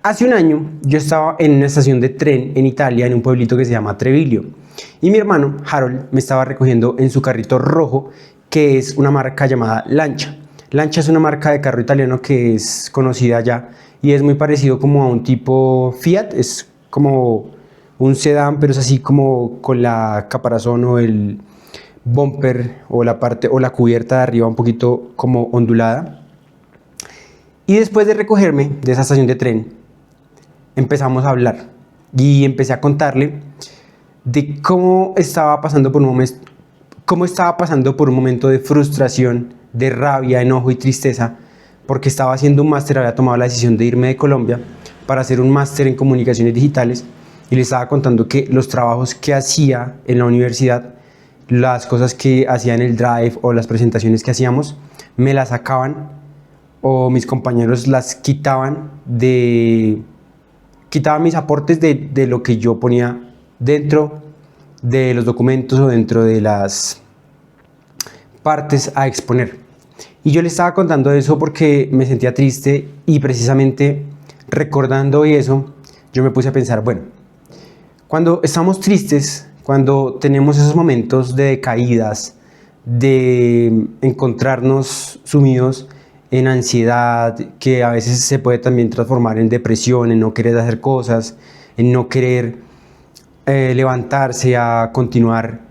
Hace un año yo estaba en una estación de tren en Italia, en un pueblito que se llama Treviglio, y mi hermano Harold me estaba recogiendo en su carrito rojo, que es una marca llamada Lancia. Lancia es una marca de carro italiano que es conocida ya y es muy parecido como a un tipo Fiat, es como un sedán, pero es así como con la caparazón o el bumper o la parte o la cubierta de arriba un poquito como ondulada. Y después de recogerme de esa estación de tren, empezamos a hablar y empecé a contarle de cómo estaba pasando por un momento de frustración, de rabia, enojo y tristeza, porque estaba haciendo un máster, había tomado la decisión de irme de Colombia para hacer un máster en comunicaciones digitales, y le estaba contando que los trabajos que hacía en la universidad, las cosas que hacía en el Drive o las presentaciones que hacíamos, me las sacaban o mis compañeros las quitaban mis aportes de lo que yo ponía dentro de los documentos o dentro de las partes a exponer. Y yo le estaba contando eso porque me sentía triste, y precisamente recordando eso, yo me puse a pensar, bueno, cuando estamos tristes, cuando tenemos esos momentos de caídas, de encontrarnos sumidos en ansiedad, que a veces se puede también transformar en depresión, en no querer hacer cosas, en no querer levantarse a continuar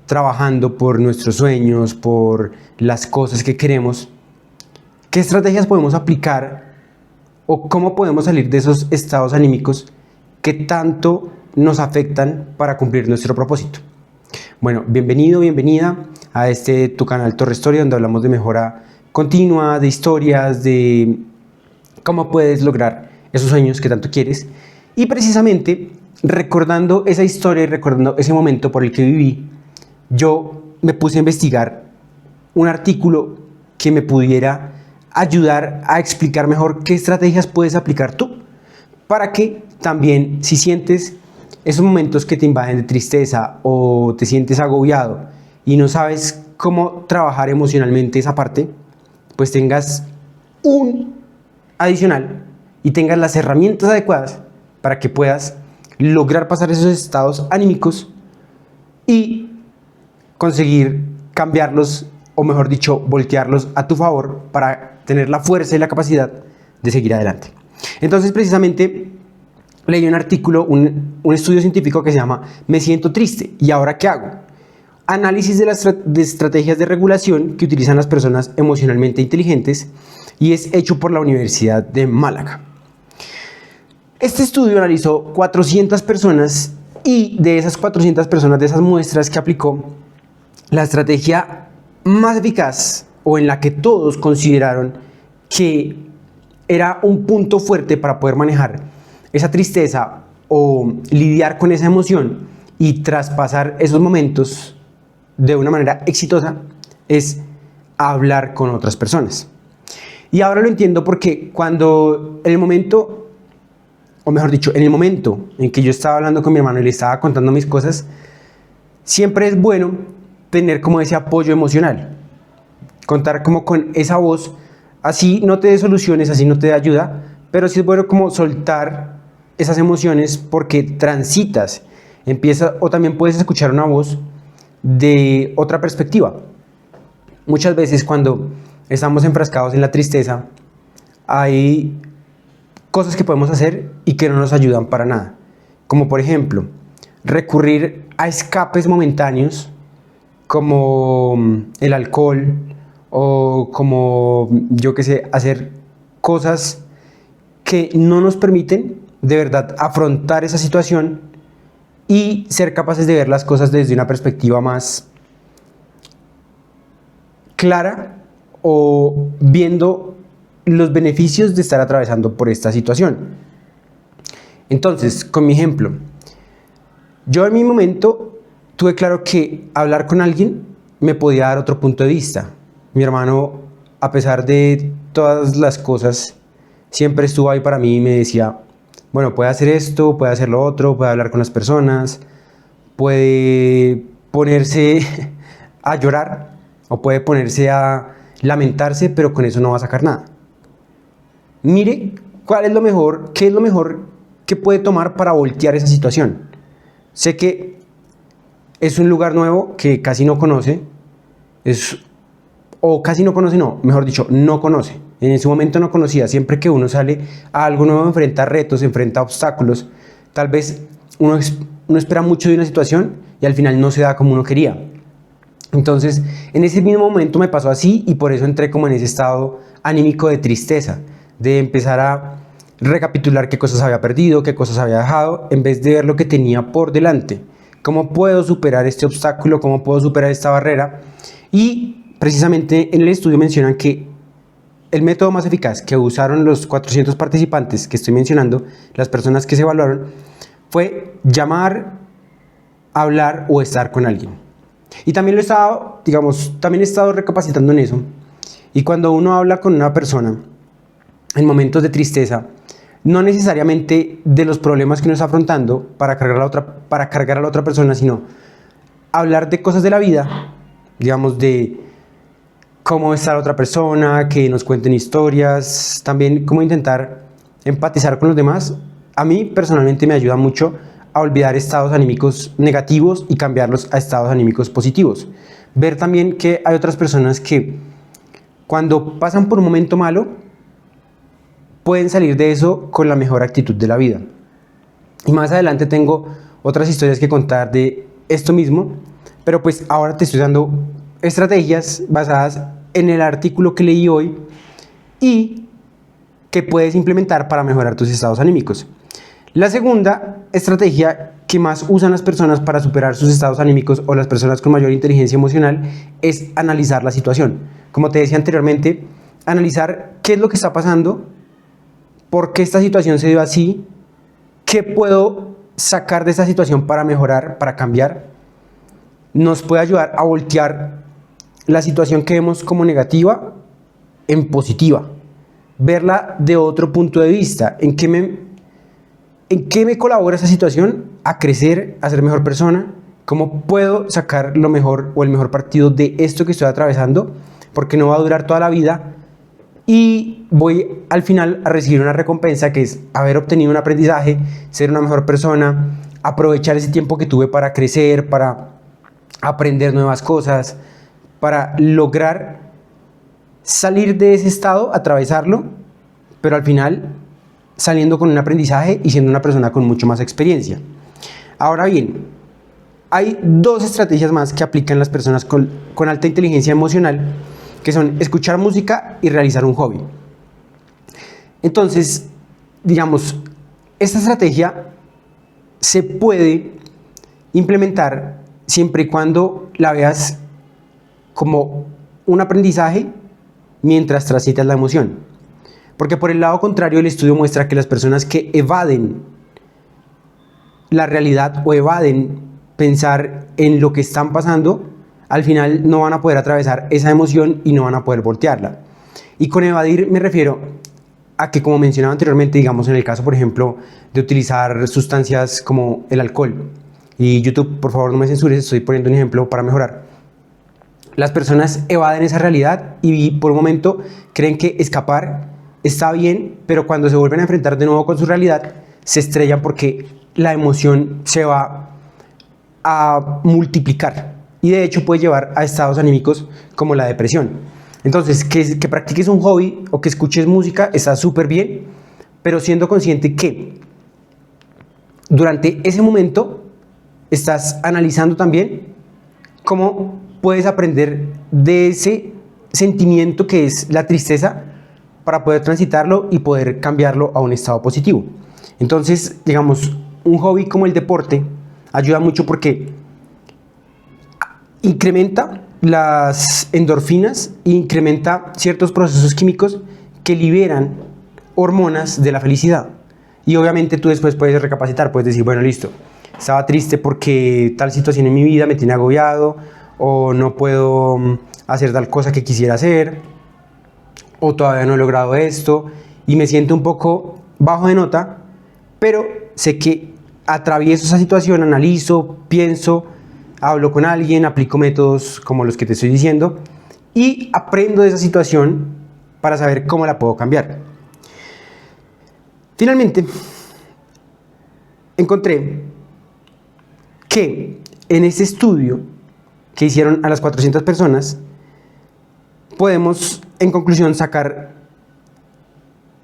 trabajando por nuestros sueños, por las cosas que queremos. ¿Qué estrategias podemos aplicar o cómo podemos salir de esos estados anímicos que tanto nos afectan para cumplir nuestro propósito? Bueno, bienvenido, bienvenida a tu canal Torre Story, donde hablamos de mejora continua, de historias, de cómo puedes lograr esos sueños que tanto quieres. Y precisamente recordando esa historia y recordando ese momento por el que viví, yo me puse a investigar un artículo que me pudiera ayudar a explicar mejor qué estrategias puedes aplicar tú para que también, si sientes esos momentos que te invaden de tristeza o te sientes agobiado y no sabes cómo trabajar emocionalmente esa parte, pues tengas un adicional y tengas las herramientas adecuadas para que puedas lograr pasar esos estados anímicos y conseguir cambiarlos, o mejor dicho, voltearlos a tu favor para tener la fuerza y la capacidad de seguir adelante. Entonces, precisamente, leí un artículo, un estudio científico que se llama "Me siento triste, ¿y ahora qué hago?". Análisis de estrategias de regulación que utilizan las personas emocionalmente inteligentes, y es hecho por la Universidad de Málaga. Este estudio analizó 400 personas, y de esas 400 personas, de esas muestras que aplicó, la estrategia más eficaz, o en la que todos consideraron que era un punto fuerte para poder manejar esa tristeza o lidiar con esa emoción y traspasar esos momentos de una manera exitosa, es hablar con otras personas. Y ahora lo entiendo, porque cuando en el momento, o mejor dicho, en el momento en que yo estaba hablando con mi hermano y le estaba contando mis cosas, siempre es bueno tener como ese apoyo emocional, contar como con esa voz, así no te dé soluciones, así no te dé ayuda, pero sí es bueno como soltar esas emociones, porque transitas, o también puedes escuchar una voz de otra perspectiva. Muchas veces cuando estamos enfrascados en la tristeza, hay cosas que podemos hacer y que no nos ayudan para nada, como por ejemplo recurrir a escapes momentáneos como el alcohol, o como, yo qué sé, hacer cosas que no nos permiten de verdad afrontar esa situación y ser capaces de ver las cosas desde una perspectiva más clara, o viendo los beneficios de estar atravesando por esta situación. Entonces, con mi ejemplo, yo en mi momento tuve claro que hablar con alguien me podía dar otro punto de vista. Mi hermano, a pesar de todas las cosas, siempre estuvo ahí para mí y me decía, bueno, puede hacer esto, puede hacer lo otro, puede hablar con las personas, puede ponerse a llorar o puede ponerse a lamentarse, pero con eso no va a sacar nada. Mire ¿cuál es lo mejor? ¿Qué es lo mejor que puede tomar para voltear esa situación? Sé que es un lugar nuevo que casi no conoce, casi no conoce, no, mejor dicho, no conoce. En ese momento no conocía. Siempre que uno sale a algo nuevo, enfrenta retos, enfrenta obstáculos. Tal vez uno espera mucho de una situación y al final no se da como uno quería. Entonces, en ese mismo momento me pasó así y por eso entré como en ese estado anímico de tristeza, de empezar a recapitular qué cosas había perdido, qué cosas había dejado, en vez de ver lo que tenía por delante. ¿Cómo puedo superar este obstáculo? ¿Cómo puedo superar esta barrera? Y precisamente en el estudio mencionan que el método más eficaz que usaron los 400 participantes que estoy mencionando, las personas que se evaluaron, fue llamar, hablar o estar con alguien. Y también también he estado recapacitando en eso. Y cuando uno habla con una persona en momentos de tristeza, no necesariamente de los problemas que uno está afrontando para cargar a la otra persona, sino hablar de cosas de la vida, digamos, de cómo está la otra persona, que nos cuenten historias, también cómo intentar empatizar con los demás. A mí personalmente me ayuda mucho a olvidar estados anímicos negativos y cambiarlos a estados anímicos positivos. Ver también que hay otras personas que cuando pasan por un momento malo pueden salir de eso con la mejor actitud de la vida. Y más adelante tengo otras historias que contar de esto mismo, pero pues ahora te estoy dando estrategias basadas en el artículo que leí hoy y que puedes implementar para mejorar tus estados anímicos. La segunda estrategia que más usan las personas para superar sus estados anímicos o las personas con mayor inteligencia emocional es analizar la situación. Como te decía anteriormente, analizar qué es lo que está pasando, por qué esta situación se dio así, qué puedo sacar de esta situación para mejorar, para cambiar. Nos puede ayudar a voltear la situación que vemos como negativa en positiva, verla de otro punto de vista, en qué me colabora esa situación a crecer, a ser mejor persona, cómo puedo sacar lo mejor o el mejor partido de esto que estoy atravesando, porque no va a durar toda la vida y voy al final a recibir una recompensa que es haber obtenido un aprendizaje, ser una mejor persona, aprovechar ese tiempo que tuve para crecer, para aprender nuevas cosas, para lograr salir de ese estado, atravesarlo, pero al final saliendo con un aprendizaje y siendo una persona con mucho más experiencia. Ahora bien, hay dos estrategias más que aplican las personas con alta inteligencia emocional, que son escuchar música y realizar un hobby. Entonces, digamos, esta estrategia se puede implementar siempre y cuando la veas como un aprendizaje mientras transitas la emoción. Porque por el lado contrario, el estudio muestra que las personas que evaden la realidad o evaden pensar en lo que están pasando, al final no van a poder atravesar esa emoción y no van a poder voltearla. Y con evadir me refiero a que, como mencionaba anteriormente, digamos en el caso, por ejemplo, de utilizar sustancias como el alcohol. Y YouTube, por favor, no me censures, estoy poniendo un ejemplo para mejorar. Las personas evaden esa realidad y por un momento creen que escapar está bien, pero cuando se vuelven a enfrentar de nuevo con su realidad, se estrellan porque la emoción se va a multiplicar y de hecho puede llevar a estados anímicos como la depresión. Entonces, que practiques un hobby o que escuches música está súper bien, pero siendo consciente que durante ese momento estás analizando también cómo puedes aprender de ese sentimiento que es la tristeza para poder transitarlo y poder cambiarlo a un estado positivo. Entonces, digamos, un hobby como el deporte ayuda mucho porque incrementa las endorfinas e incrementa ciertos procesos químicos que liberan hormonas de la felicidad. Y obviamente tú después puedes recapacitar, puedes decir, bueno, listo, estaba triste porque tal situación en mi vida me tiene agobiado, o no puedo hacer tal cosa que quisiera hacer, o todavía no he logrado esto, y me siento un poco bajo de nota, pero sé que atravieso esa situación, analizo, pienso, hablo con alguien, aplico métodos como los que te estoy diciendo, y aprendo de esa situación para saber cómo la puedo cambiar. Finalmente, encontré que en este estudio que hicieron a las 400 personas, podemos en conclusión sacar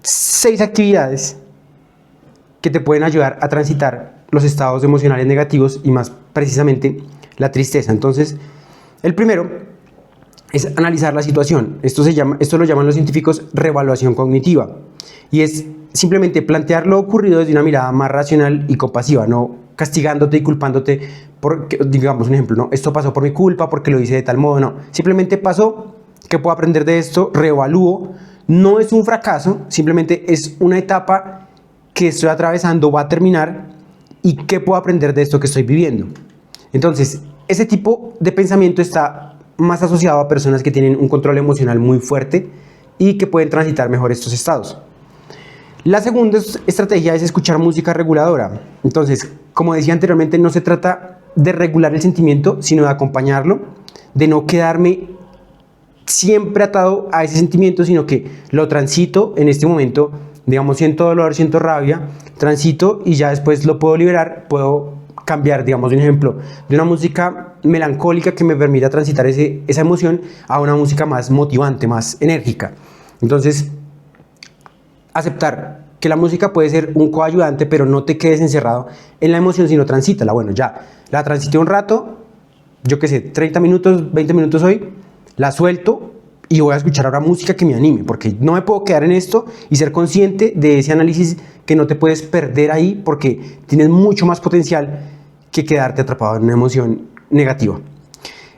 6 actividades que te pueden ayudar a transitar los estados emocionales negativos y más precisamente la tristeza. Entonces, el primero es analizar la situación. Esto lo llaman los científicos reevaluación cognitiva, y es simplemente plantear lo ocurrido desde una mirada más racional y compasiva, no castigándote y culpándote porque, digamos un ejemplo, no, esto pasó por mi culpa, porque lo hice de tal modo, no, simplemente pasó, ¿qué puedo aprender de esto? Reevalúo, no es un fracaso, simplemente es una etapa que estoy atravesando, va a terminar, y ¿qué puedo aprender de esto que estoy viviendo? Entonces, ese tipo de pensamiento está más asociado a personas que tienen un control emocional muy fuerte y que pueden transitar mejor estos estados. La segunda estrategia es escuchar música reguladora. Entonces, como decía anteriormente, no se trata de regular el sentimiento, sino de acompañarlo, de no quedarme siempre atado a ese sentimiento, sino que lo transito en este momento, digamos, siento dolor, siento rabia, transito y ya después lo puedo liberar, puedo cambiar, digamos, un ejemplo, de una música melancólica que me permita transitar esa emoción a una música más motivante, más enérgica. Entonces, aceptar que la música puede ser un coayudante, pero no te quedes encerrado en la emoción, sino transítala. Bueno, ya, la transité un rato, yo qué sé, 30 minutos, 20 minutos hoy, la suelto y voy a escuchar ahora música que me anime, porque no me puedo quedar en esto, y ser consciente de ese análisis que no te puedes perder ahí, porque tienes mucho más potencial que quedarte atrapado en una emoción negativa.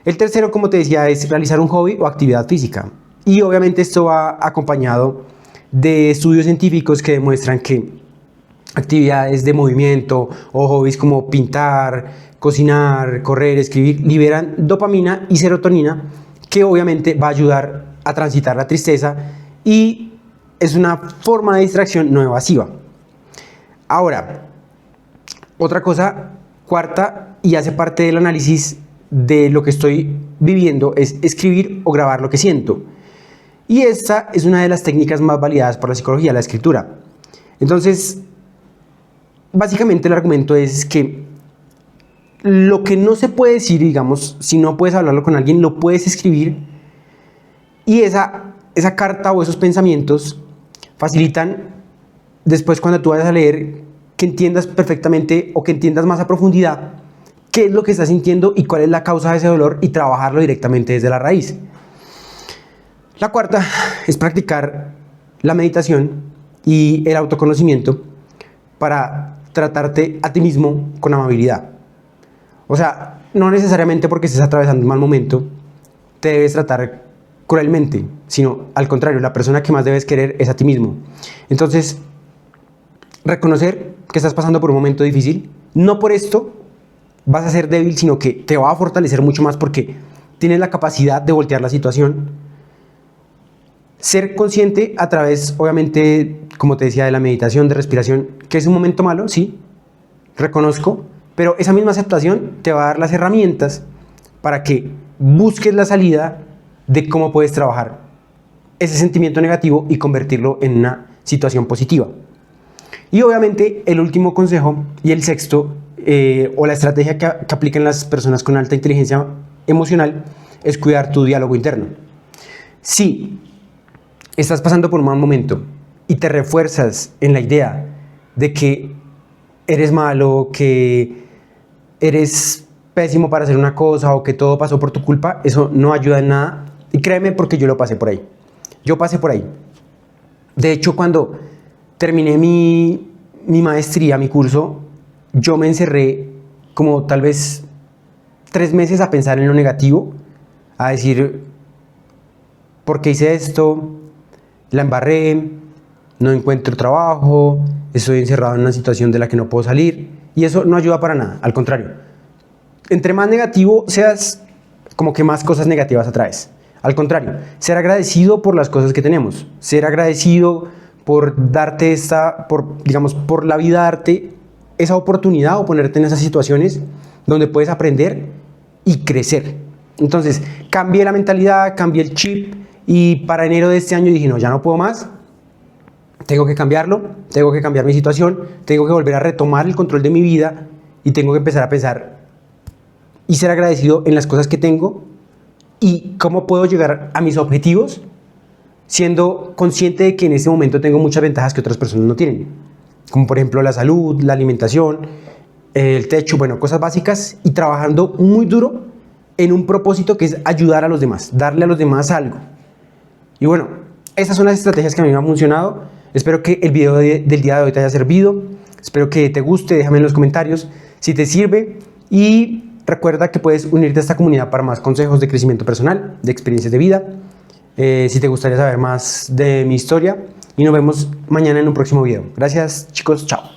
El tercero, como te decía, es realizar un hobby o actividad física, y obviamente esto va acompañado de estudios científicos que demuestran que actividades de movimiento o hobbies como pintar, cocinar, correr, escribir, liberan dopamina y serotonina, que obviamente va a ayudar a transitar la tristeza y es una forma de distracción no evasiva. Ahora, otra cosa, cuarta, y hace parte del análisis de lo que estoy viviendo, es escribir o grabar lo que siento. Y esta es una de las técnicas más validadas por la psicología, la escritura. Entonces, básicamente el argumento es que lo que no se puede decir, digamos, si no puedes hablarlo con alguien, lo puedes escribir, y esa carta o esos pensamientos facilitan después, cuando tú vayas a leer, que entiendas perfectamente o que entiendas más a profundidad qué es lo que estás sintiendo y cuál es la causa de ese dolor, y trabajarlo directamente desde la raíz. La cuarta es practicar la meditación y el autoconocimiento para tratarte a ti mismo con amabilidad. O sea, no necesariamente porque estés atravesando un mal momento te debes tratar cruelmente, sino al contrario, la persona que más debes querer es a ti mismo. Entonces, reconocer que estás pasando por un momento difícil, no por esto vas a ser débil, sino que te va a fortalecer mucho más porque tienes la capacidad de voltear la situación. Ser consciente a través, obviamente, como te decía, de la meditación, de respiración, que es un momento malo, sí, reconozco, pero esa misma aceptación te va a dar las herramientas para que busques la salida de cómo puedes trabajar ese sentimiento negativo y convertirlo en una situación positiva. Y obviamente el último consejo y el sexto, o la estrategia que aplican las personas con alta inteligencia emocional, es cuidar tu diálogo interno. Si estás pasando por un mal momento y te refuerzas en la idea de que eres malo, que eres pésimo para hacer una cosa o que todo pasó por tu culpa, eso no ayuda en nada. Y créeme, porque yo lo pasé por ahí. Yo pasé por ahí. De hecho, cuando terminé mi maestría, mi curso, yo me encerré como tal vez 3 meses a pensar en lo negativo, a decir, ¿por qué hice esto? La embarré, no encuentro trabajo, estoy encerrado en una situación de la que no puedo salir, y eso no ayuda para nada, al contrario. Entre más negativo seas, como que más cosas negativas atraes. Al contrario, ser agradecido por las cosas que tenemos, ser agradecido por darte por la vida, darte esa oportunidad o ponerte en esas situaciones donde puedes aprender y crecer. Entonces, cambié la mentalidad, cambié el chip, y para enero de este año dije, no, ya no puedo más, tengo que cambiarlo, tengo que cambiar mi situación, tengo que volver a retomar el control de mi vida y tengo que empezar a pensar y ser agradecido en las cosas que tengo y cómo puedo llegar a mis objetivos siendo consciente de que en este momento tengo muchas ventajas que otras personas no tienen, como por ejemplo la salud, la alimentación, el techo, bueno, cosas básicas, y trabajando muy duro en un propósito que es ayudar a los demás, darle a los demás algo. Y bueno, esas son las estrategias que a mí me han funcionado. Espero que el video del día de hoy te haya servido, espero que te guste, déjame en los comentarios si te sirve y recuerda que puedes unirte a esta comunidad para más consejos de crecimiento personal, de experiencias de vida, si te gustaría saber más de mi historia, y nos vemos mañana en un próximo video. Gracias chicos, chao.